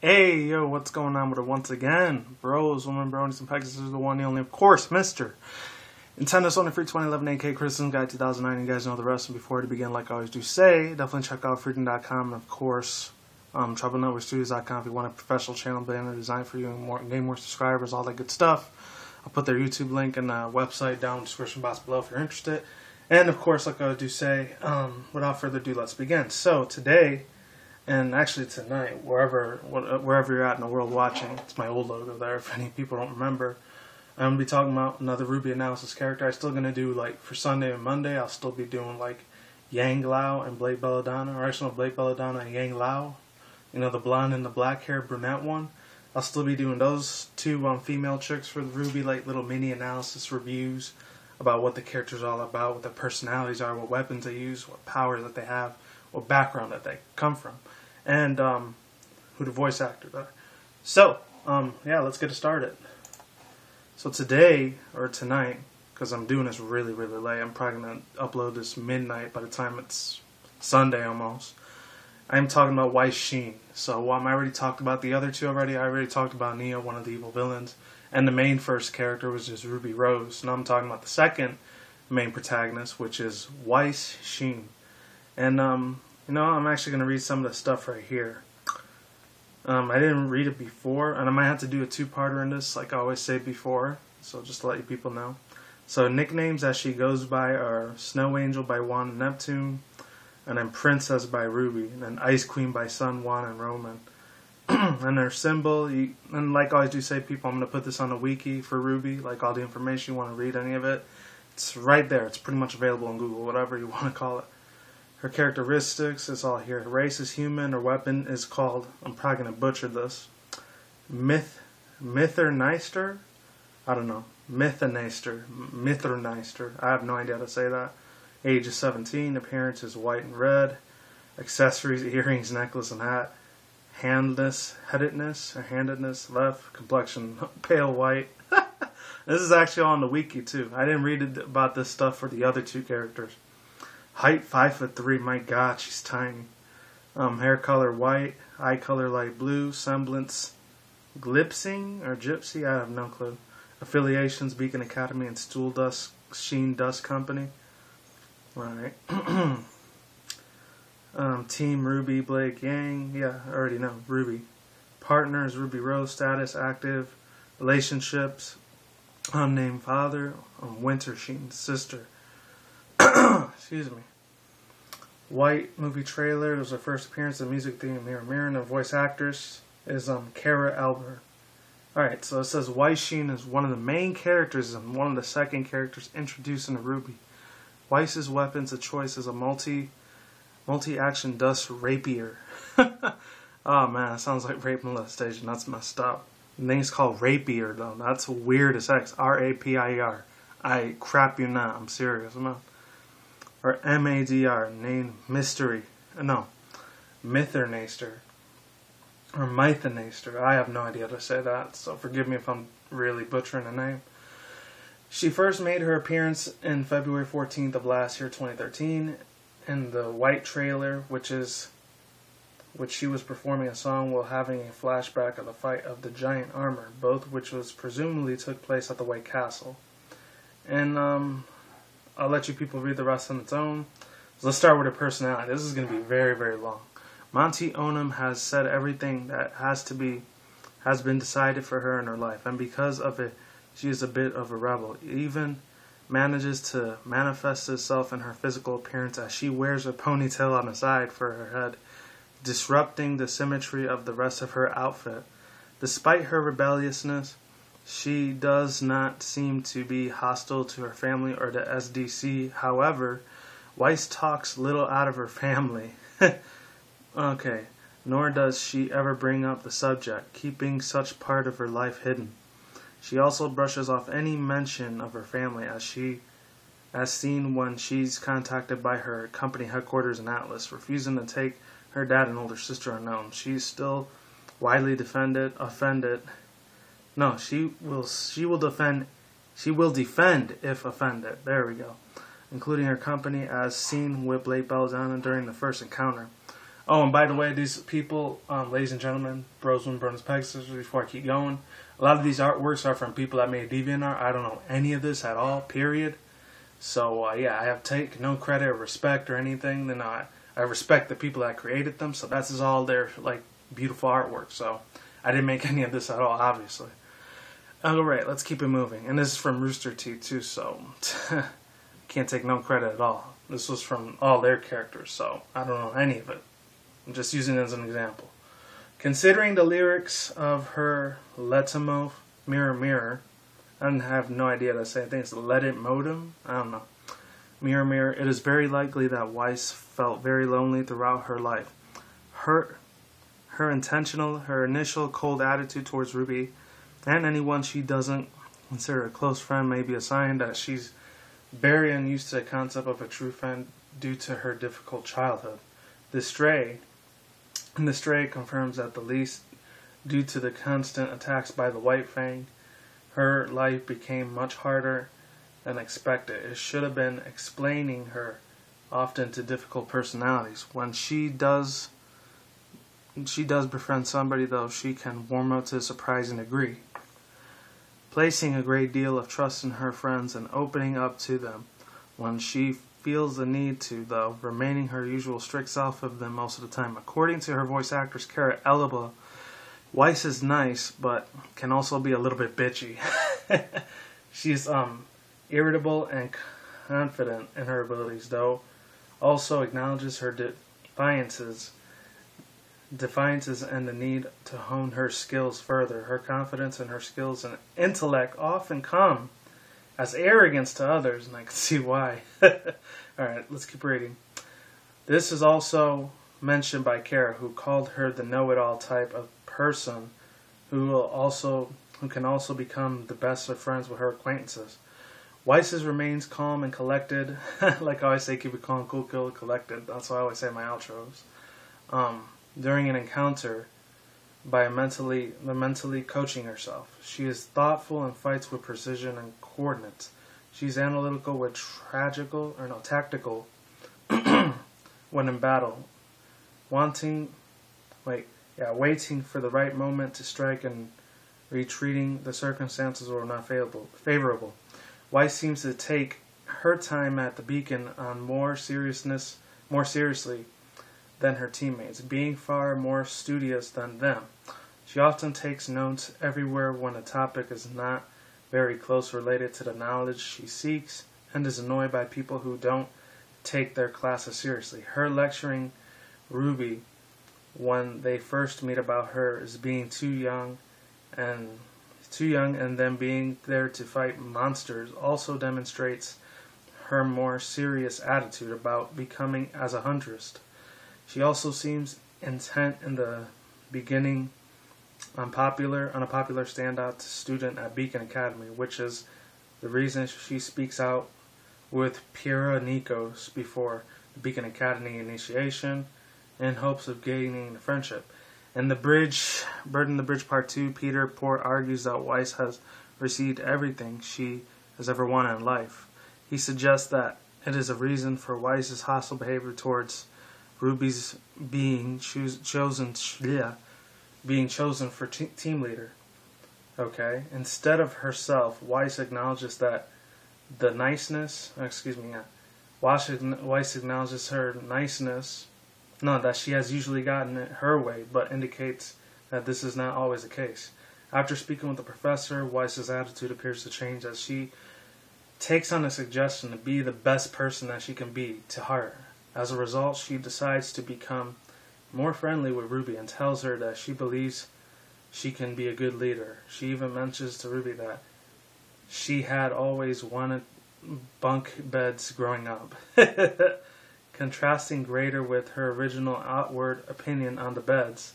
Hey, yo, what's going on with it once again? Bros, women, bronies, and pegasisters, the one, the only, of course, Mr. Nintendo Sony Free 2011 AK Criticism Guide 2009. You guys know the rest. And before to begin, like I always do say, definitely check out freaking.com and, of course, TroubleNetworkStudios.com if you want a professional channel banner designed for you and gain more subscribers, all that good stuff. I'll put their YouTube link and website down in the description box below if you're interested. And, of course, like I do say, without further ado, let's begin. So, today, and actually tonight, wherever you're at in the world watching, it's my old logo there if any people don't remember, I'm going to be talking about another RWBY analysis character. I'm still going to do, like, for Sunday and Monday, I'll still be doing, like, Yang Lao and Blake Belladonna, or actually Blake Belladonna and Yang Lao. You know, the blonde and the black hair brunette one. I'll still be doing those two female chicks for the RWBY, like, little mini analysis reviews about what the characters are all about, what their personalities are, what weapons they use, what powers that they have, what background that they come from, and who the voice actors are. So, yeah, let's get it started. So today, or tonight, because I'm doing this really, really late, I'm probably going to upload this midnight by the time it's Sunday almost. I'm talking about Weiss Sheene. So I already talked about the other two already. I already talked about Neo, one of the evil villains. And the main first character was just Ruby Rose. Now I'm talking about the second main protagonist, which is Weiss Sheene. And, you know, I'm actually going to read some of the stuff right here. I didn't read it before, and I might have to do a two-parter in this, like I always say before. So just to let you people know. So nicknames as she goes by are Snow Angel by Juan and Neptune, and then Princess by RWBY, and then Ice Queen by Sun, Juan, and Roman. And their symbol, and like I always do say, people, I'm going to put this on a wiki for RWBY, like all the information you want to read, any of it. It's right there. It's pretty much available on Google, whatever you want to call it. Her characteristics is all here. Her race is human. Her weapon is called, I'm probably going to butcher this, Mitherneister? I don't know. Mitherneister. I have no idea how to say that. Age is 17. Appearance is white and red. Accessories, earrings, necklace, and hat. Handedness, left. Complexion, pale white. This is actually on the wiki too. I didn't read about this stuff for the other two characters. Height 5'3". My God, she's tiny. Hair color white. Eye color light blue. Semblance glipsing or gypsy. I have no clue. Affiliations: Beacon Academy and Stool Dust Sheen Dust Company. Alright. Team RWBY, Blake Yang. Yeah, I already know. RWBY. Partners: Ruby Rose. Status: active. Relationships: unnamed father. Winter Sheen's sister. Excuse me. White movie trailer. It was her first appearance in the music theme Mirror Mirror, and the voice actress is Kara Elber. Alright, so it says Weiss Sheene is one of the main characters and one of the second characters introduced in the RWBY. Weiss's weapons of choice is a multi-action dust rapier. Oh man, that sounds like rape molestation. That's messed up. The name's called Rapier though. That's weird as heck. R-A-P-I-E-R. I crap you not. I'm serious. Or M-A-D-R. Name mystery. No. Mitherneister. Or Mitherneister. I have no idea how to say that, so forgive me if I'm really butchering the name. She first made her appearance in February 14th of last year, 2013, in the White trailer, which she was performing a song while having a flashback of the fight of the giant armor, both which was presumably took place at the White Castle. And I'll let you people read the rest on its own. So let's start with her personality. This is going to be very, very long. Monty Onum has said everything that has been decided for her in her life, and because of it, she is a bit of a rebel. Even manages to manifest itself in her physical appearance as she wears a ponytail on the side for her head, disrupting the symmetry of the rest of her outfit. Despite her rebelliousness, she does not seem to be hostile to her family or the SDC. However, Weiss talks little out of her family. Okay, nor does she ever bring up the subject, keeping such part of her life hidden. She also brushes off any mention of her family as seen when she's contacted by her company headquarters in Atlas, refusing to take her dad and older sister unknown. She's still widely offended. No, she will defend if offended. There we go. Including her company as seen with Blake Belladonna during the first encounter. Oh, and by the way, these people, ladies and gentlemen, bros and bronies, pegasisters, before I keep going, a lot of these artworks are from people that made DeviantArt. I don't know any of this at all, period. So, yeah, I have taken no credit or respect or anything. Then I respect the people that created them, so that's just all their, like, beautiful artwork. So, I didn't make any of this at all, obviously. Alright, let's keep it moving. And this is from Rooster Teeth, too, so can't take no credit at all. This was from all their characters, so I don't know any of it. I'm just using it as an example. Considering the lyrics of her Letamo Mirror Mirror, I have no idea how to say it. I think it's Let It Modem. I don't know. Mirror Mirror. It is very likely that Weiss felt very lonely throughout her life. Her initial cold attitude towards RWBY and anyone she doesn't consider a close friend may be a sign that she's very unused to the concept of a true friend due to her difficult childhood. The Stray confirms at the least, due to the constant attacks by the White Fang, her life became much harder than expected. It should have been explaining her often to difficult personalities. When she does befriend somebody, though, she can warm up to a surprising degree, placing a great deal of trust in her friends and opening up to them. When she feels the need to, though, remaining her usual strict self of them most of the time. According to her voice actress, Cara Elba, Weiss is nice, but can also be a little bit bitchy. She's irritable and confident in her abilities, though also acknowledges her defiances and the need to hone her skills further. Her confidence in her skills and intellect often come as arrogance to others, and I can see why. Alright, let's keep reading. This is also mentioned by Cara, who called her the know-it-all type of person who can also become the best of friends with her acquaintances. Weiss's remains calm and collected. Like I always say, keep it calm, cool, collected. That's what I always say in my outros. During an encounter by mentally coaching herself. She is thoughtful and fights with precision and coordinates. She's analytical with tactical when in battle. Waiting for the right moment to strike and retreating the circumstances were not favorable. Weiss seems to take her time at the Beacon on more seriously than her teammates, being far more studious than them. She often takes notes everywhere when a topic is not very close related to the knowledge she seeks, and is annoyed by people who don't take their classes seriously. Her lecturing RWBY when they first meet about her is being too young and then being there to fight monsters also demonstrates her more serious attitude about becoming as a huntress. She also seems intent in the beginning on a popular standout student at Beacon Academy, which is the reason she speaks out with Pira Nikos before the Beacon Academy initiation in hopes of gaining a friendship. In the Bridge Part 2, Peter Port argues that Weiss has received everything she has ever wanted in life. He suggests that it is a reason for Weiss's hostile behavior towards RWBY's being chosen for team leader. Okay, instead of herself, Weiss acknowledges that Weiss acknowledges her niceness. No, that she has usually gotten it her way, but indicates that this is not always the case. After speaking with the professor, Weiss's attitude appears to change as she takes on a suggestion to be the best person that she can be to her. As a result, she decides to become more friendly with RWBY and tells her that she believes she can be a good leader. She even mentions to RWBY that she had always wanted bunk beds growing up, contrasting greater with her original outward opinion on the beds.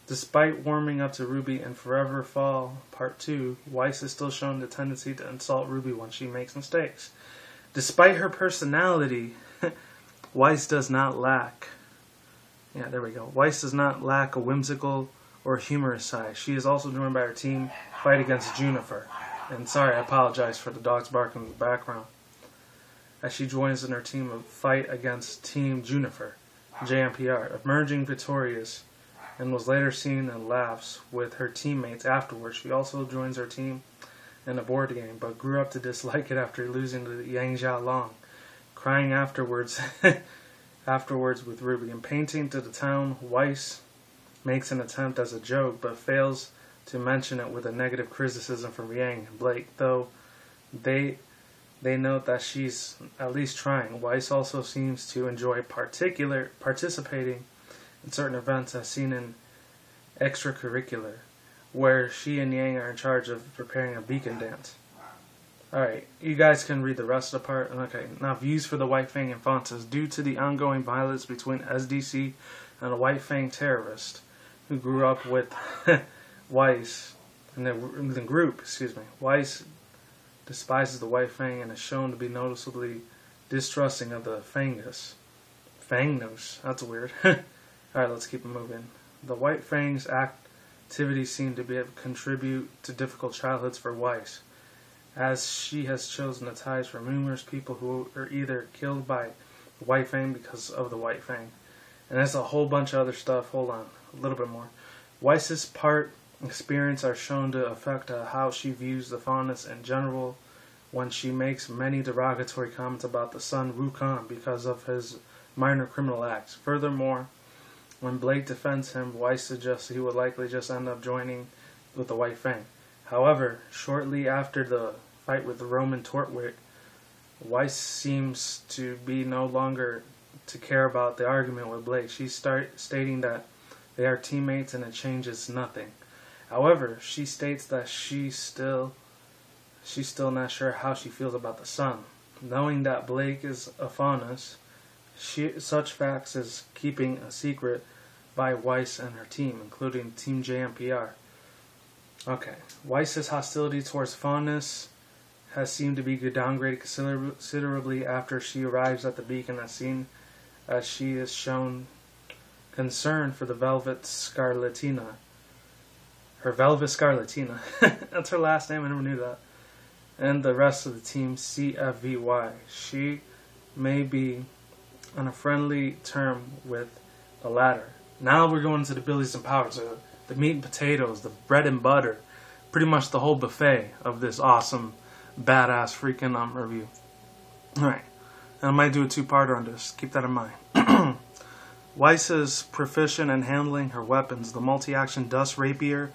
Despite warming up to RWBY in Forever Fall Part 2, Weiss is still shown the tendency to insult RWBY when she makes mistakes. Despite her personality, Weiss does not lack Weiss does not lack a whimsical or humorous side. She is also joined by her team fight against Juniper. And sorry, I apologize for the dogs barking in the background. As she joins in her team of fight against Team Juniper. JMPR, emerging victorious, and was later seen in laughs with her teammates afterwards. She also joins her team in a board game, but grew up to dislike it after losing to Yang Xiaolong, crying afterwards with Ruby. In painting to the town, Weiss makes an attempt as a joke, but fails to mention it with a negative criticism from Yang and Blake, though they note that she's at least trying. Weiss also seems to enjoy participating in certain events as seen in extracurricular, where she and Yang are in charge of preparing a beacon dance. Alright, you guys can read the rest of the part. Okay, now views for the White Fang and Fontas. Due to the ongoing violence between SDC and a White Fang terrorist who grew up with Weiss, in the group, Weiss despises the White Fang and is shown to be noticeably distrusting of the Fangus. Fangnos, that's weird. Alright, let's keep it moving. The White Fang's activities seem to contribute to difficult childhoods for Weiss, as she has chosen the ties for numerous people who are either killed by the White Fang because of the White Fang. And there's a whole bunch of other stuff. Hold on, a little bit more. Weiss's part experience are shown to affect how she views the fondness in general when she makes many derogatory comments about the son Wukong because of his minor criminal acts. Furthermore, when Blake defends him, Weiss suggests he would likely just end up joining with the White Fang. However, shortly after the fight with the Roman Tortwick, Weiss seems to be no longer to care about the argument with Blake. She starts stating that they are teammates and it changes nothing. However, she states that she's still not sure how she feels about the son. Knowing that Blake is a faunus, such facts is keeping a secret by Weiss and her team, including Team JMPR. Okay, Weiss's hostility towards faunus has seemed to be downgraded considerably after she arrives at the beacon as seen as she is shown concern for the Velvet Scarlatina. Her Velvet Scarlatina. That's her last name, I never knew that. And the rest of the team, CFVY. She may be on a friendly term with the latter. Now we're going to the Billies and Powers, the meat and potatoes, the bread and butter, pretty much the whole buffet of this awesome, badass freaking review. Alright, and I might do a two-parter on this, keep that in mind. Weiss is proficient in handling her weapons, the multi-action Dust Rapier,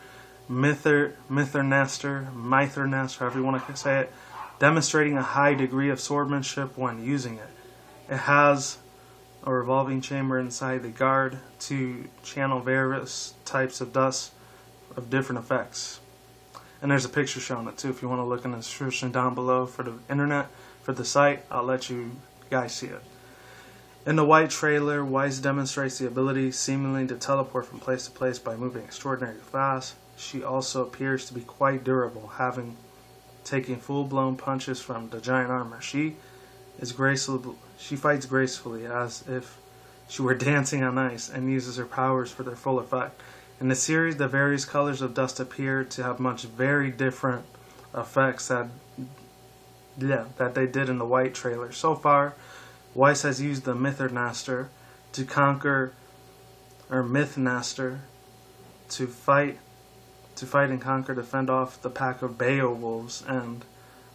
Mithrnaster, however you want to say it, demonstrating a high degree of swordsmanship when using it. It has a revolving chamber inside the guard to channel various types of dust of different effects. And there's a picture showing it too if you want to look in the description down below for the internet, for the site. I'll let you guys see it. In the White trailer, Weiss demonstrates the ability seemingly to teleport from place to place by moving extraordinarily fast. She also appears to be quite durable, having taken full-blown punches from the giant armor. She fights gracefully as if she were dancing on ice and uses her powers for their full effect. In the series, the various colors of dust appear to have much very different effects that they did in the White trailer. So far, Weiss has used the Mithrnaster to conquer, or Mythnaster, to fight and conquer to fend off the pack of Beowulfs, and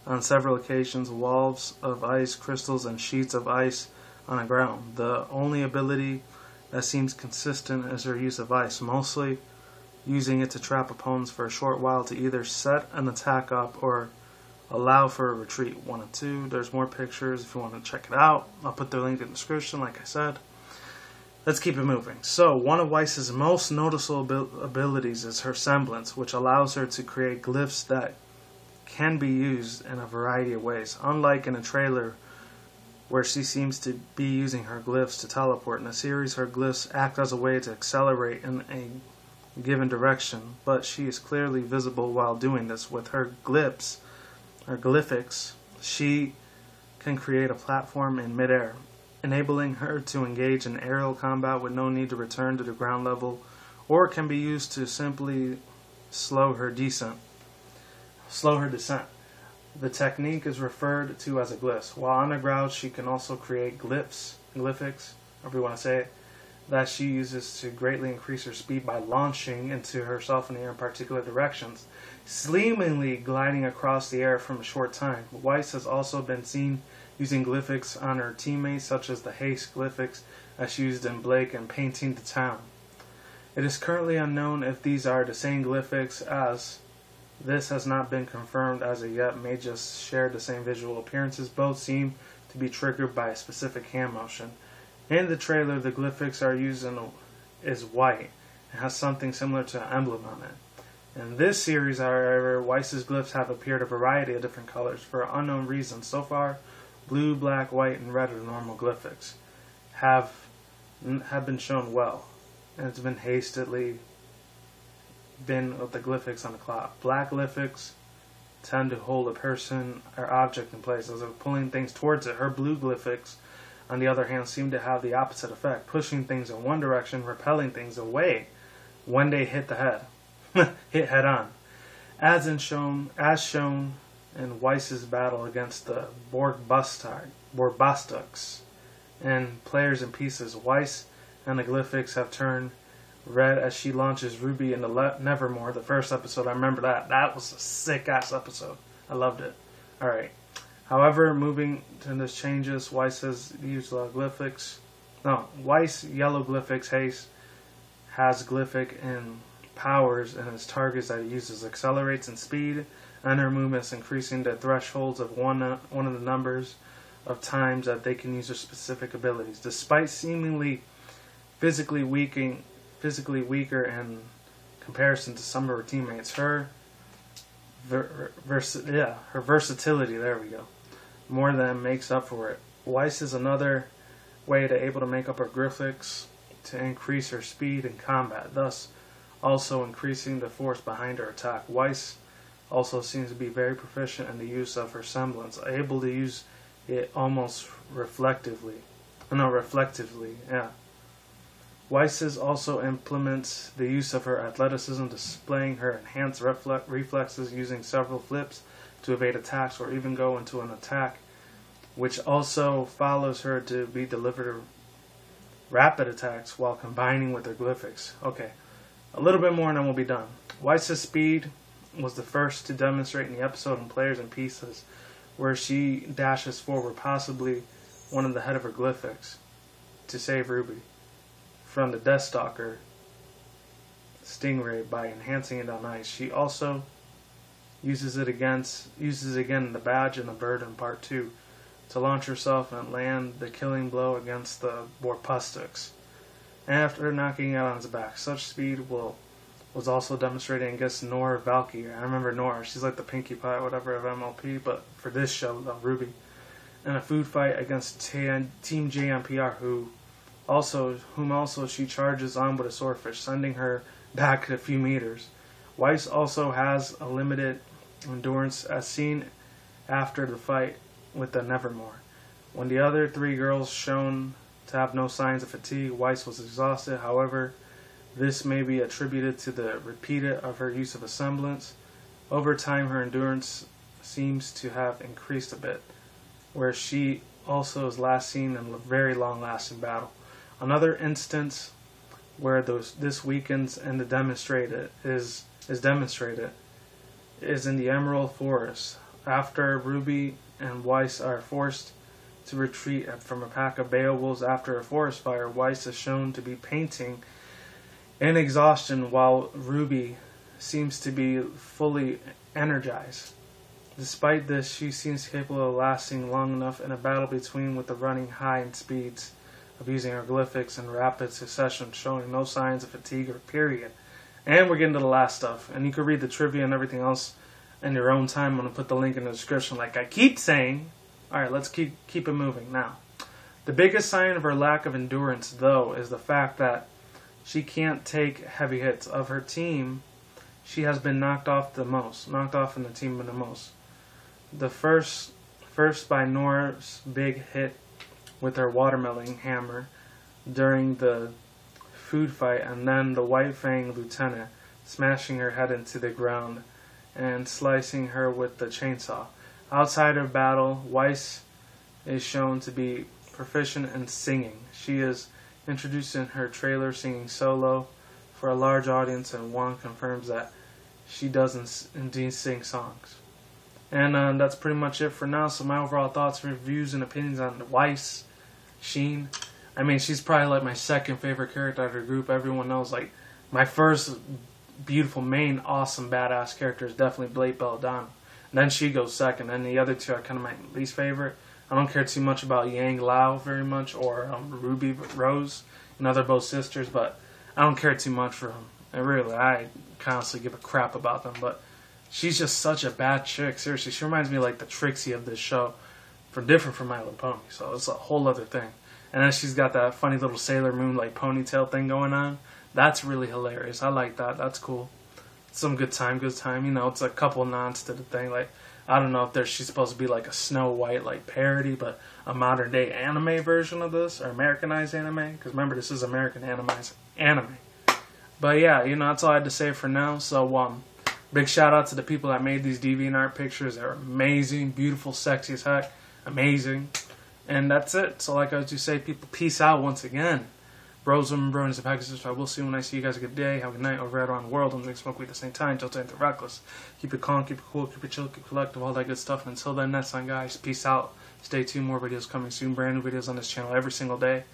on several occasions walls of ice, crystals, and sheets of ice on the ground. The only ability that seems consistent is her use of ice, mostly using it to trap opponents for a short while to either set an attack up or allow for a retreat. 1 and 2. There's more pictures if you want to check it out. I'll put the link in the description, like I said. Let's keep it moving. So, one of Weiss's most noticeable abilities is her semblance, which allows her to create glyphs that can be used in a variety of ways. Unlike in a trailer where she seems to be using her glyphs to teleport, in the series her glyphs act as a way to accelerate in a given direction, but she is clearly visible while doing this. With her glyphs, or glyphics, she can create a platform in midair, enabling her to engage in aerial combat with no need to return to the ground level, or can be used to simply slow her descent. The technique is referred to as a glyph. While on the ground, she can also create glyphics, however you want to say it, that she uses to greatly increase her speed by launching into herself in the air in particular directions, seemingly gliding across the air from a short time. Weiss has also been seen using glyphics on her teammates, such as the haste glyphics as used in Blake and Painting the Town. It is currently unknown if these are the same glyphics, as this has not been confirmed as of yet, may just share the same visual appearances. Both seem to be triggered by a specific hand motion. In the trailer, the glyphics are used is white and has something similar to an emblem on it. In this series, however, Weiss's glyphs have appeared a variety of different colors for unknown reasons. So far, blue, black, white, and red are the normal glyphics. Have been shown well, and it's been hastily been with the glyphics on the clock. Black glyphics tend to hold a person or object in place as if pulling things towards it. Her blue glyphics, on the other hand, seem to have the opposite effect, pushing things in one direction, repelling things away when they hit the head. Hit head on. As shown in Weiss's battle against the Borbastuks and Players in Pieces, Weiss and the glyphics have turned red as she launches RWBY into Nevermore, the first episode. I remember that. That was a sick-ass episode. I loved it. Alright. However, moving to this changes, Weiss has used glyphics. No, Weiss yellow glyphics haste has glyphic and powers and his targets that he uses accelerates in speed and her movements, increasing the thresholds of one of the numbers of times that they can use their specific abilities. Despite seemingly physically weaker in comparison to some of her teammates, her versatility, there we go, more than makes up for it. Weiss is another way to able to make up her glyphics to increase her speed in combat, thus also increasing the force behind her attack. Weiss also seems to be very proficient in the use of her semblance, able to use it almost reflectively. Weiss's also implements the use of her athleticism, displaying her enhanced reflexes, using several flips to evade attacks or even go into an attack, which also follows her to be delivered rapid attacks while combining with her glyphics. Okay, a little bit more and then we'll be done. Weiss's speed was the first to demonstrate in the episode in Players in Pieces, where she dashes forward, possibly one of the head of her glyphics, to save RWBY from the Deathstalker Stingray by enhancing it on ice. She also uses it again in the Badge and the Bird in Part 2 to launch herself and land the killing blow against the Borbastuks. After knocking out on his back, such speed was also demonstrated against Nora Valkyrie. I remember Nora. She's like the Pinkie Pie, whatever, of MLP, but for this show, RWBY. In a food fight against Team JMPR, whom also she charges on with a swordfish, sending her back a few meters. Weiss also has a limited endurance, as seen after the fight with the Nevermore. When the other three girls shown to have no signs of fatigue, Weiss was exhausted. However, this may be attributed to the repeated of her use of a semblance. Over time, her endurance seems to have increased a bit, where she also is last seen in a very long-lasting battle. Another instance where this weakens and is demonstrated is in the Emerald Forest. After RWBY and Weiss are forced to retreat from a pack of Beowulfs after a forest fire, Weiss is shown to be painting in exhaustion while RWBY seems to be fully energized. Despite this, she seems capable of lasting long enough in a battle between with the running high in speeds of using her glyphics in rapid succession, showing no signs of fatigue or period. And we're getting to the last stuff, and you can read the trivia and everything else in your own time. I'm going to put the link in the description like I keep saying. Alright, let's keep it moving. Now, the biggest sign of her lack of endurance, though, is the fact that she can't take heavy hits. Of her team, she has been knocked off in the team the most. The first by Nora's big hit with her watermelon hammer during the food fight, and then the White Fang Lieutenant smashing her head into the ground and slicing her with the chainsaw. Outside of battle, Weiss is shown to be proficient in singing. She is introduced in her trailer singing solo for a large audience, and one confirms that she does indeed sing songs. And that's pretty much it for now. So my overall thoughts, reviews, and opinions on Weiss Sheene. I mean, she's probably like my second favorite character out of the group. Everyone knows, like, my first beautiful, main, awesome, badass character is definitely Blake Belladonna. And then she goes second. And the other two are kind of my least favorite. I don't care too much about Yang Lao very much, or RWBY Rose. You know, they're both sisters, but I don't care too much for them. And really, I constantly give a crap about them. But she's just such a bad chick. Seriously, she reminds me of like the Trixie of this show, different from My Little Pony. So it's a whole other thing. And then she's got that funny little Sailor Moon like ponytail thing going on. That's really hilarious. I like that. That's cool. Some good time. You know, it's a couple nods to the thing. Like, I don't know if she's supposed to be like a Snow White like parody, but a modern day anime version of this, or Americanized anime. Because remember, this is American anime. But yeah, you know, that's all I had to say for now. So big shout out to the people that made these DeviantArt pictures. They're amazing, beautiful, sexy as heck, amazing. And that's it. So like I was to say, people, peace out once again. Bros, women, bronies, and pegasisters. I will see you when I see you guys. A good day. Have a good night over around the world. Don't drink, smoke weed at the same time. Don't take the reckless. Keep it calm, keep it cool, keep it chill, keep it collective, all that good stuff. And until then, next time, guys, peace out. Stay tuned. More videos coming soon. Brand new videos on this channel every single day.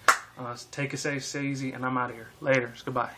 Take it safe, stay easy, and I'm out of here. Later. Goodbye.